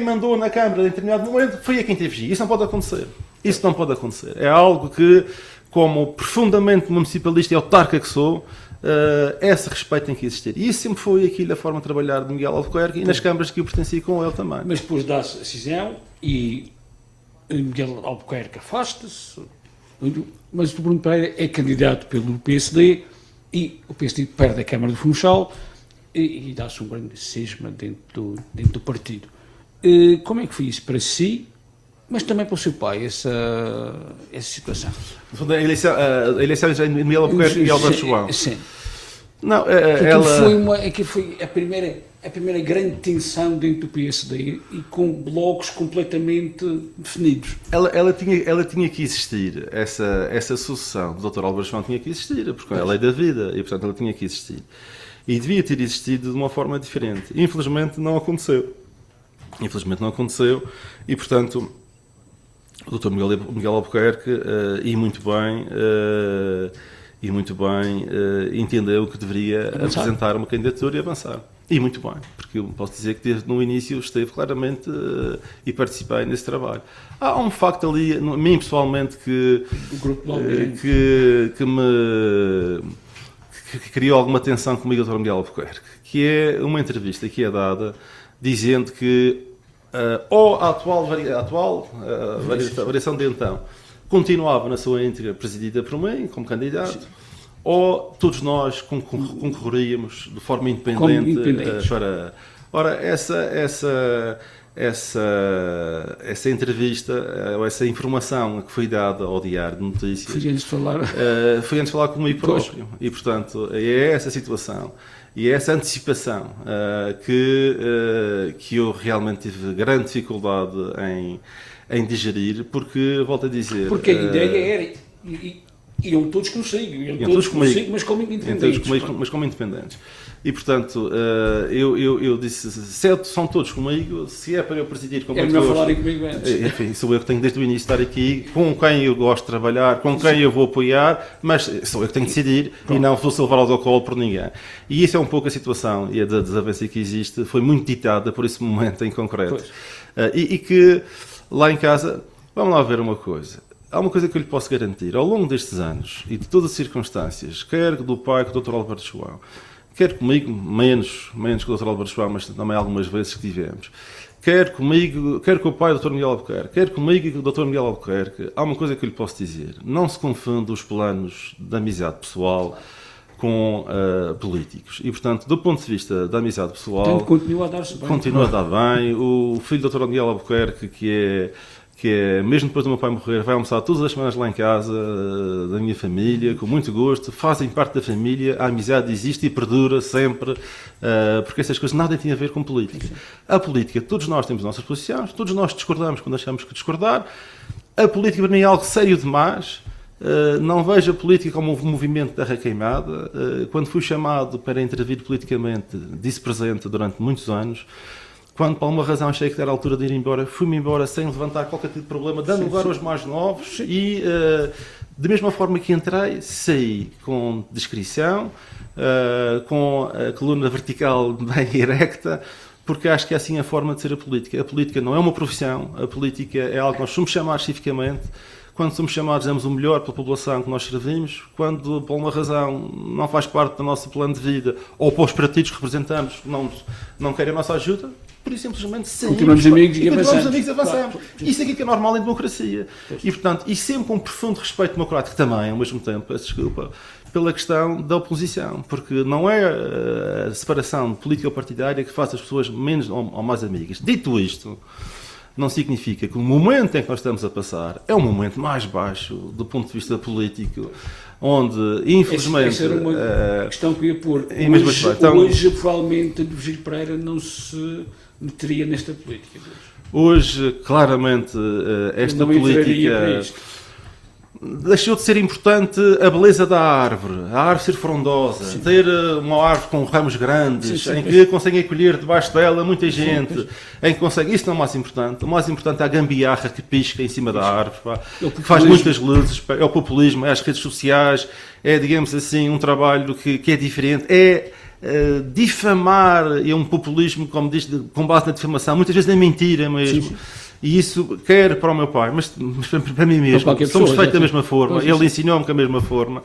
mandou na Câmara em determinado momento foi a quem teve Isso não pode acontecer. Isso não pode acontecer. É algo que, como profundamente municipalista e autarca que sou, esse respeito tem que existir. E isso sempre foi aquilo a forma de trabalhar de Miguel Albuquerque e nas câmaras que eu pertenci com ele também. Mas depois dá-se a cisão e Miguel Albuquerque afasta-se, mas o Bruno Pereira é candidato pelo PSD e o PSD perde a Câmara do Funchal e dá-se um grande cisma dentro do partido. Como é que foi isso para si, mas também para o seu pai, essa situação? A eleição de Miguel Albuquerque e Álvaro João. Sim. Não, foi a primeira grande tensão dentro do PSD e com blocos completamente definidos. Ela tinha que existir, essa sucessão do Dr. Álvaro João tinha que existir, porque é a lei da vida e, portanto, ela tinha que existir. E devia ter existido de uma forma diferente. Infelizmente não aconteceu. E, portanto, o Dr. Miguel Albuquerque, e muito bem, entendeu que deveria apresentar uma candidatura e avançar. E muito bem, porque eu posso dizer que desde no início esteve claramente e participei nesse trabalho. Há um facto ali, a mim pessoalmente, que criou alguma tensão comigo, o Dr. Miguel Albuquerque, que é uma entrevista que é dada dizendo que ou a atual variação de então continuava na sua íntegra presidida por mim, como candidato, ou todos nós concorreríamos de forma independente para... Ora, essa entrevista, ou essa informação que foi dada ao Diário de Notícias... Foi antes de falar comigo próprio. E, portanto, é essa situação e é essa antecipação que eu realmente tive grande dificuldade em digerir, porque, volto a dizer... Porque a ideia era... Iam todos consigo, mas como independentes. E, portanto, eu disse, se são todos comigo, se é para eu presidir com muito gosto... falarem comigo antes. Enfim, sou eu que tenho desde o início de estar aqui, com quem eu gosto de trabalhar, com quem eu vou apoiar, mas sou eu que tenho de decidir e não vou ser levado ao colo por ninguém. E isso é um pouco a situação, e a desavença que existe foi muito ditada por esse momento em concreto. E que, lá em casa, vamos lá ver uma coisa. Há uma coisa que eu lhe posso garantir, ao longo destes anos e de todas as circunstâncias, quer do pai com o Dr. Álvaro João, quer comigo, menos com o Dr. Álvaro João, mas também algumas vezes que tivemos, quer com o pai do Dr. Miguel Albuquerque, quer comigo e com o Dr. Miguel Albuquerque, há uma coisa que eu lhe posso dizer, não se confunde os planos de amizade pessoal com políticos. E, portanto, do ponto de vista da amizade pessoal... Continua a dar-se bem. Continua a dar bem. O filho do Dr. Miguel Albuquerque, que é, mesmo depois do meu pai morrer, vai almoçar todas as semanas lá em casa, da minha família, com muito gosto, fazem parte da família, a amizade existe e perdura sempre, porque essas coisas nada têm a ver com política. A política, todos nós temos nossas posições, todos nós discordamos quando achamos que discordar. A política para mim é algo sério demais. Não vejo a política como um movimento de terra queimada. Quando fui chamado para intervir politicamente, disse presente durante muitos anos. Quando, por alguma razão, achei que era a altura de ir embora, fui-me embora sem levantar qualquer tipo de problema, dando lugar aos mais novos e, da mesma forma que entrei, saí com discrição, com a coluna vertical bem erecta, porque acho que é assim a forma de ser a política. A política não é uma profissão, a política é algo que nós somos chamados cificamente. Quando somos chamados, damos o melhor pela população que nós servimos. Quando, por uma razão, não faz parte do nosso plano de vida, ou para os partidos que representamos, não querem a nossa ajuda, por isso simplesmente saímos. Continuamos amigos e avançamos. Claro. Isso aqui que é normal em democracia. E, portanto, e sempre com um profundo respeito democrático também, ao mesmo tempo, peço desculpa, pela questão da oposição, porque não é a separação político-partidária que faz as pessoas menos ou mais amigas. Dito isto, não significa que o momento em que nós estamos a passar é um momento mais baixo do ponto de vista político, onde, infelizmente... Essa era uma questão que eu ia pôr. Hoje, provavelmente, o Virgílio Pereira não se meteria nesta política. Hoje, claramente, esta política deixou de ser importante a beleza da árvore, a árvore ser frondosa, sim, ter uma árvore com ramos grandes, sim, em que conseguem acolher debaixo dela muita gente, sim, em que consegue. Isso não é o mais importante. O mais importante é a gambiarra que pisca em cima da árvore, que faz muitas luzes, é o populismo, é as redes sociais, é, digamos assim, um trabalho que é diferente, é difamar, é um populismo, como diz, com base na difamação, muitas vezes na mentira mesmo. Sim, sim. E isso quer para o meu pai, mas para mim mesmo, somos feitos da mesma forma, ele ensinou-me com a mesma forma,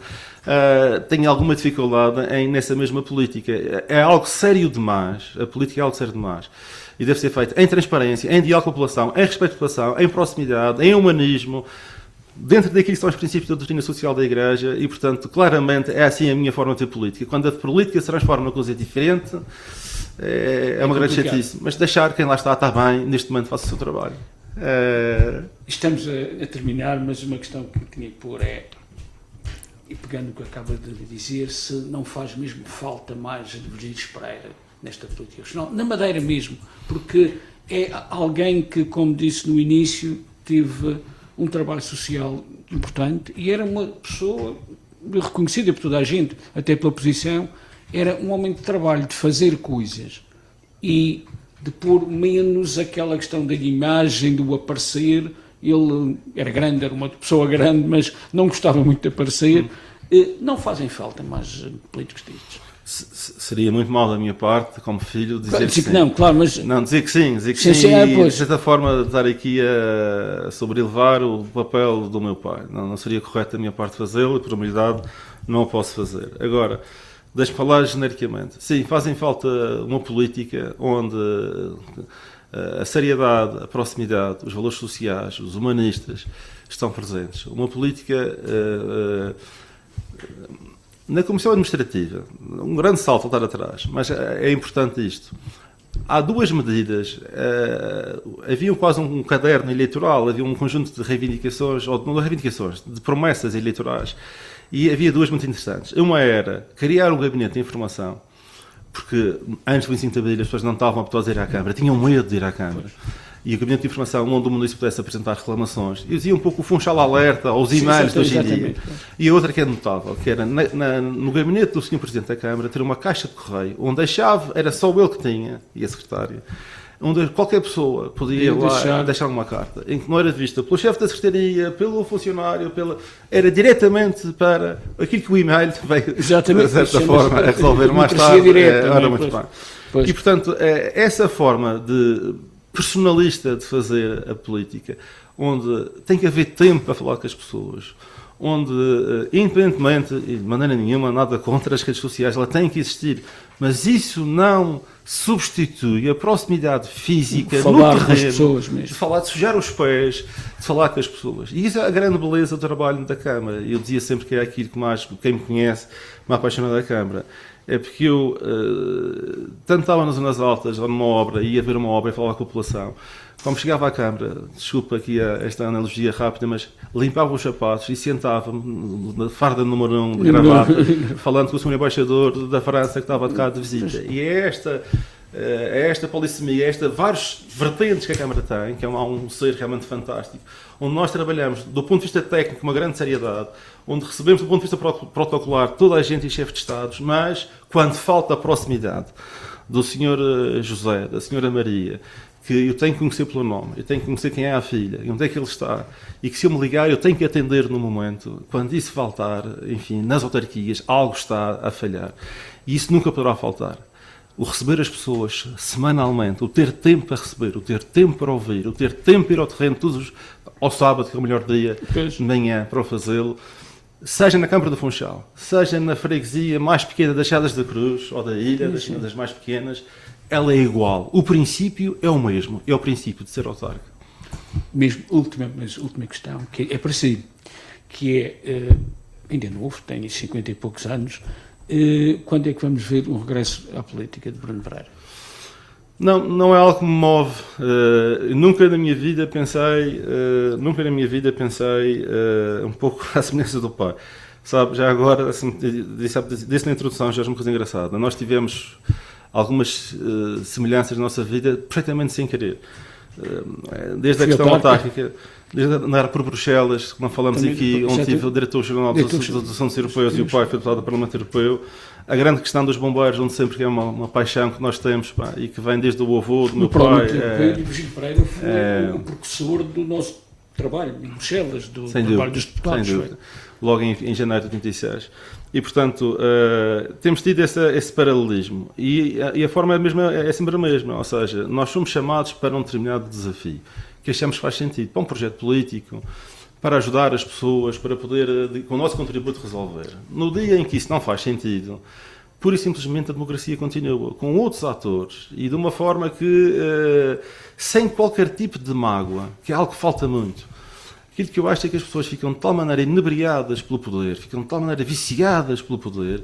tenho alguma dificuldade nessa mesma política. É algo sério demais, a política é algo sério demais. E deve ser feito em transparência, em diálogo com a população, em respeito à população, em proximidade, em humanismo, dentro daquilo que são os princípios da doutrina social da Igreja e, portanto, claramente é assim a minha forma de ter política. Quando a política se transforma numa coisa diferente, é uma grande chatice. Mas deixar quem lá está bem, neste momento faça o seu trabalho. Estamos a terminar, mas uma questão que tinha que pôr é, e pegando o que acaba de dizer, se não faz mesmo falta mais de Virgílio Pereira nesta política regional, na Madeira mesmo, porque é alguém que, como disse no início, teve um trabalho social importante e era uma pessoa reconhecida por toda a gente, até pela oposição, era um homem de trabalho, de fazer coisas e de pôr menos aquela questão da imagem, do aparecer. Ele era grande, era uma pessoa grande, mas não gostava muito de aparecer. Não fazem falta mais políticos destes. Seria muito mal da minha parte, como filho, dizer que sim. Não, claro, mas... Não, dizer que sim, e de certa forma estar aqui a sobrelevar o papel do meu pai. Não seria correto da minha parte fazê-lo e, por humildade, não o posso fazer. Agora, deixe-me falar genericamente. Sim, fazem falta uma política onde a seriedade, a proximidade, os valores sociais, os humanistas estão presentes. Uma política... Na Comissão Administrativa, um grande salto a voltar atrás, mas é importante isto. Há duas medidas, havia quase um caderno eleitoral, havia um conjunto de reivindicações, ou não de reivindicações, de promessas eleitorais, e havia duas muito interessantes. Uma era criar um gabinete de informação, porque antes do 25 de Abril as pessoas não estavam habituadas a ir à Câmara, tinham medo de ir à Câmara. E o Gabinete de Informação, onde o município pudesse apresentar reclamações, e dizia um pouco o Funchal alerta aos e-mails de hoje em dia. E a outra que é notável, que era no gabinete do Sr. Presidente da Câmara ter uma caixa de correio, onde a chave era só ele que tinha, e a secretária, onde qualquer pessoa podia ir lá deixar uma carta, em que não era vista pelo chefe da Secretaria, pelo funcionário, era diretamente para aquilo que o e-mail veio, de certa forma, a resolver mais tarde. Era muito bem. E, portanto, essa forma de personalista de fazer a política, onde tem que haver tempo para falar com as pessoas, onde, independentemente, e de maneira nenhuma, nada contra as redes sociais, ela tem que existir, mas isso não substitui a proximidade física no terreno, de falar, de sujar os pés, de falar com as pessoas. E isso é a grande beleza do trabalho da Câmara. Eu dizia sempre que é aquilo que mais, quem me conhece, me apaixona da Câmara. É porque eu tanto estava nas zonas altas, ou numa obra, ia ver uma obra e falava com a população. Como chegava à Câmara, desculpa aqui esta analogia rápida, mas limpava os sapatos e sentava-me na farda número 1 de gravata, falando com o senhor embaixador da França que estava de cá de visita. E é esta polissemia, vários vertentes que a Câmara tem, que é um ser realmente fantástico, onde nós trabalhamos do ponto de vista técnico uma grande seriedade, onde recebemos do ponto de vista protocolar toda a gente e chefes de Estados, mas quando falta a proximidade do Sr. José, da Sra. Maria, que eu tenho que conhecer pelo nome, eu tenho que conhecer quem é a filha, e onde é que ele está, e que se eu me ligar eu tenho que atender no momento, quando isso faltar, enfim, nas autarquias, algo está a falhar. E isso nunca poderá faltar. O receber as pessoas semanalmente, o ter tempo para receber, o ter tempo para ouvir, o ter tempo para ir ao terreno todos ao sábado, que é o melhor dia de manhã para o fazê-lo, seja na Câmara do Funchal, seja na freguesia mais pequena das Chadas da Cruz, ou da ilha, das mais pequenas, ela é igual. O princípio é o mesmo, é o princípio de ser autarca. Mesmo, última questão, que é parecido, que é, ainda novo, tem 50 e poucos anos, quando é que vamos ver um regresso à política de Bruno Pereira? Não é algo que me move. Nunca na minha vida pensei um pouco à semelhança do pai. Sabe, já agora, assim, disse na introdução, já é uma coisa engraçada. Nós tivemos algumas semelhanças na nossa vida perfeitamente sem querer. desde a questão autárquica, desde andar por Bruxelas, que não falamos também, aqui, onde tive o diretor-geral dos assuntos europeus e o pai foi deputado do Parlamento Europeu, a grande questão dos bombeiros, onde sempre que é uma paixão que nós temos, e que vem desde o avô, do meu pai. O Virgílio Pereira foi o precursor do nosso trabalho em Bruxelas, do trabalho dos deputados. Sem dúvida. Logo em janeiro de 86. E, portanto, temos tido esse paralelismo. E a forma é sempre a mesma. Ou seja, nós somos chamados para um determinado desafio, que achamos que faz sentido, para um projeto político, para ajudar as pessoas, para poder, com o nosso contributo, resolver. No dia em que isso não faz sentido, pura e simplesmente a democracia continua, com outros atores, e de uma forma que, sem qualquer tipo de mágoa, que é algo que falta muito. Aquilo que eu acho é que as pessoas ficam de tal maneira inebriadas pelo poder, ficam de tal maneira viciadas pelo poder,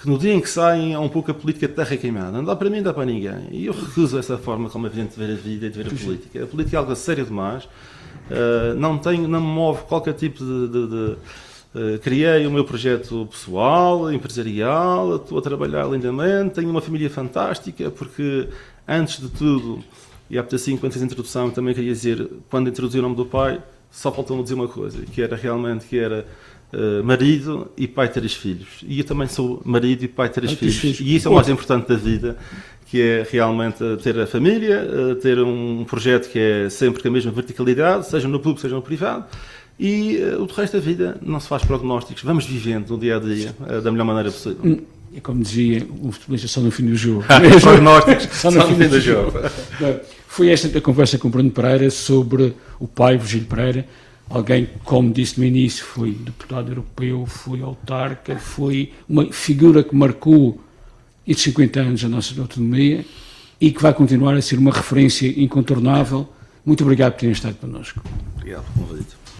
que no dia em que saem há um pouco a política de terra queimada. Não dá para mim, não dá para ninguém. E eu recuso essa forma como é evidente de ver a vida e de ver a política. A política é algo sério demais. Não me move qualquer tipo criei o meu projeto pessoal, empresarial, estou a trabalhar lindamente, tenho uma família fantástica, porque antes de tudo, e há assim, quando fiz a introdução, também queria dizer, quando introduzi o nome do pai, só faltou-me dizer uma coisa, que era marido e pai de 3 filhos. E eu também sou marido e pai de 3 filhos. E isso é o mais importante da vida, que é realmente ter a família, ter um projeto que é sempre com a mesma verticalidade, seja no público, seja no privado, e o resto da vida não se faz prognósticos, vamos vivendo no dia a dia da melhor maneira possível. E como dizia, o futebolista só no fim do jogo. Prognósticos só no fim do jogo. Foi esta a conversa com o Bruno Pereira sobre o pai, Virgílio Pereira, alguém, como disse no início, foi deputado europeu, foi autarca, foi uma figura que marcou estes 50 anos a nossa autonomia e que vai continuar a ser uma referência incontornável. Muito obrigado por terem estado connosco. Obrigado pelo convite.